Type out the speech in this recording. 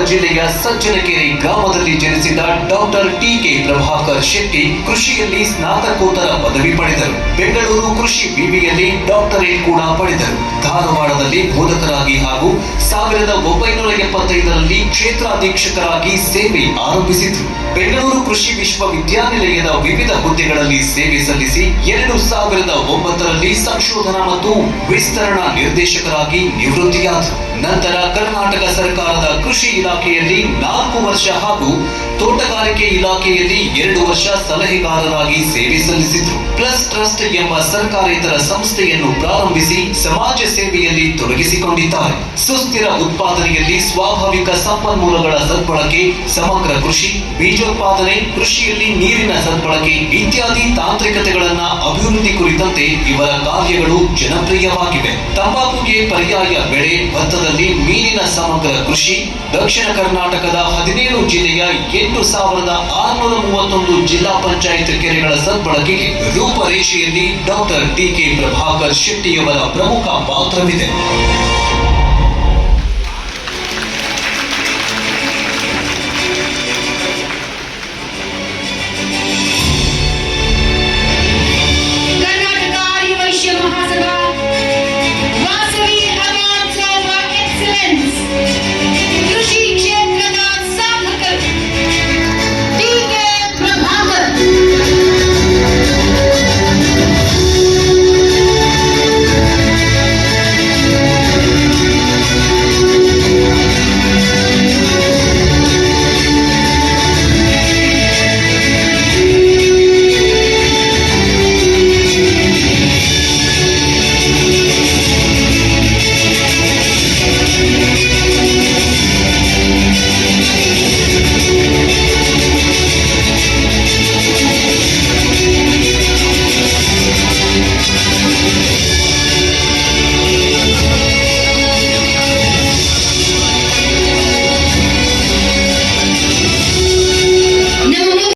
ಜಿಲ್ಲೆಯ ಸಜ್ಜನಕೆರೆ ಗ್ರಾಮದಲ್ಲಿ ಜನಿಸಿದ ಡಾಕ್ಟರ್ ಟಿ.ಕೆ. ಪ್ರಭಾಕರ್ ಶೆಟ್ಟಿ ಕೃಷಿಯಲ್ಲಿ ಸ್ನಾತಕೋತ್ತರ ಪದವಿ ಪಡೆದರು. ಬೆಂಗಳೂರು ಕೃಷಿ ವಿವಿಯಲ್ಲಿ ಡಾಕ್ಟರೇಟ್ ಕೂಡ ಪಡೆದರು. ಧಾರವಾಡದಲ್ಲಿ ಬೋಧಕರಾಗಿ ಹಾಗೂ 1975ರಲ್ಲಿ ಕ್ಷೇತ್ರಾಧೀಕ್ಷಕರಾಗಿ ಸೇವೆ ಆರಂಭಿಸಿದರು. ಬೆಂಗಳೂರು ಕೃಷಿ ವಿಶ್ವವಿದ್ಯಾನಿಲಯದ ವಿವಿಧ ಹುದ್ದೆಗಳಲ್ಲಿ ಸೇವೆ ಸಲ್ಲಿಸಿ 2009ರಲ್ಲಿ ಸಂಶೋಧನಾ ಮತ್ತು ವಿಸ್ತರಣಾ ನಿರ್ದೇಶಕರಾಗಿ ನಿವೃತ್ತಿಯಾದರು. ನಂತರ ಕರ್ನಾಟಕ ಸರ್ಕಾರದ ಕೃಷಿ ಇಲಾಖೆಯಲ್ಲಿ 4 ವರ್ಷ ಹಾಗೂ ತೋಟಗಾರಿಕೆ ಇಲಾಖೆಯಲ್ಲಿ 2 ವರ್ಷ ಸಲಹೆಗಾರರಾಗಿ ಸೇವೆ ಸಲ್ಲಿಸಿದರು. ಪ್ಲಸ್ ಟ್ರಸ್ಟ್ ಎಂಬ ಸರ್ಕಾರೇತರ ಸಂಸ್ಥೆಯನ್ನು ಪ್ರಾರಂಭಿಸಿ ಸಮಾಜ ಸೇವೆಯಲ್ಲಿ ತೊಡಗಿಸಿಕೊಂಡಿದ್ದಾರೆ. ಸುಸ್ಥಿರ ಉತ್ಪಾದನೆಯಲ್ಲಿ ಸ್ವಾಭಾವಿಕ ಸಂಪನ್ಮೂಲಗಳ ಸದ್ಬಳಕೆ, ಸಮಗ್ರ ಕೃಷಿ, ಬೀಜೋತ್ಪಾದನೆ, ಕೃಷಿಯಲ್ಲಿ ನೀರಿನ ಸದ್ಬಳಕೆ ಇತ್ಯಾದಿ ತಾಂತ್ರಿಕತೆಗಳನ್ನ ಅಭಿವೃದ್ಧಿ ಕುರಿತಂತೆ ಇವರ ಕಾರ್ಯಗಳು ಜನಪ್ರಿಯವಾಗಿವೆ. ತಂಬಾಕುಗೆ ಪರ್ಯಾಯ ಬೆಳೆ, ಭತ್ತದಲ್ಲಿ ಮೀನಿನ ಸಮಗ್ರ ಕೃಷಿ, ದಕ್ಷಿಣ ಕರ್ನಾಟಕದ 17 ಜಿಲ್ಲೆಯ 8631 ಜಿಲ್ಲಾ ಪಂಚಾಯತ್ ಕೆರೆಗಳ ಸದ್ಬಳಕೆಗೆ ರೂಪರೇಷೆಯಲ್ಲಿ ಡಾಕ್ಟರ್ ಟಿ.ಕೆ. ಪ್ರಭಾಕರ್ ಶೆಟ್ಟಿಯವರ ಪ್ರಮುಖ ಪಾತ್ರವಿದೆ.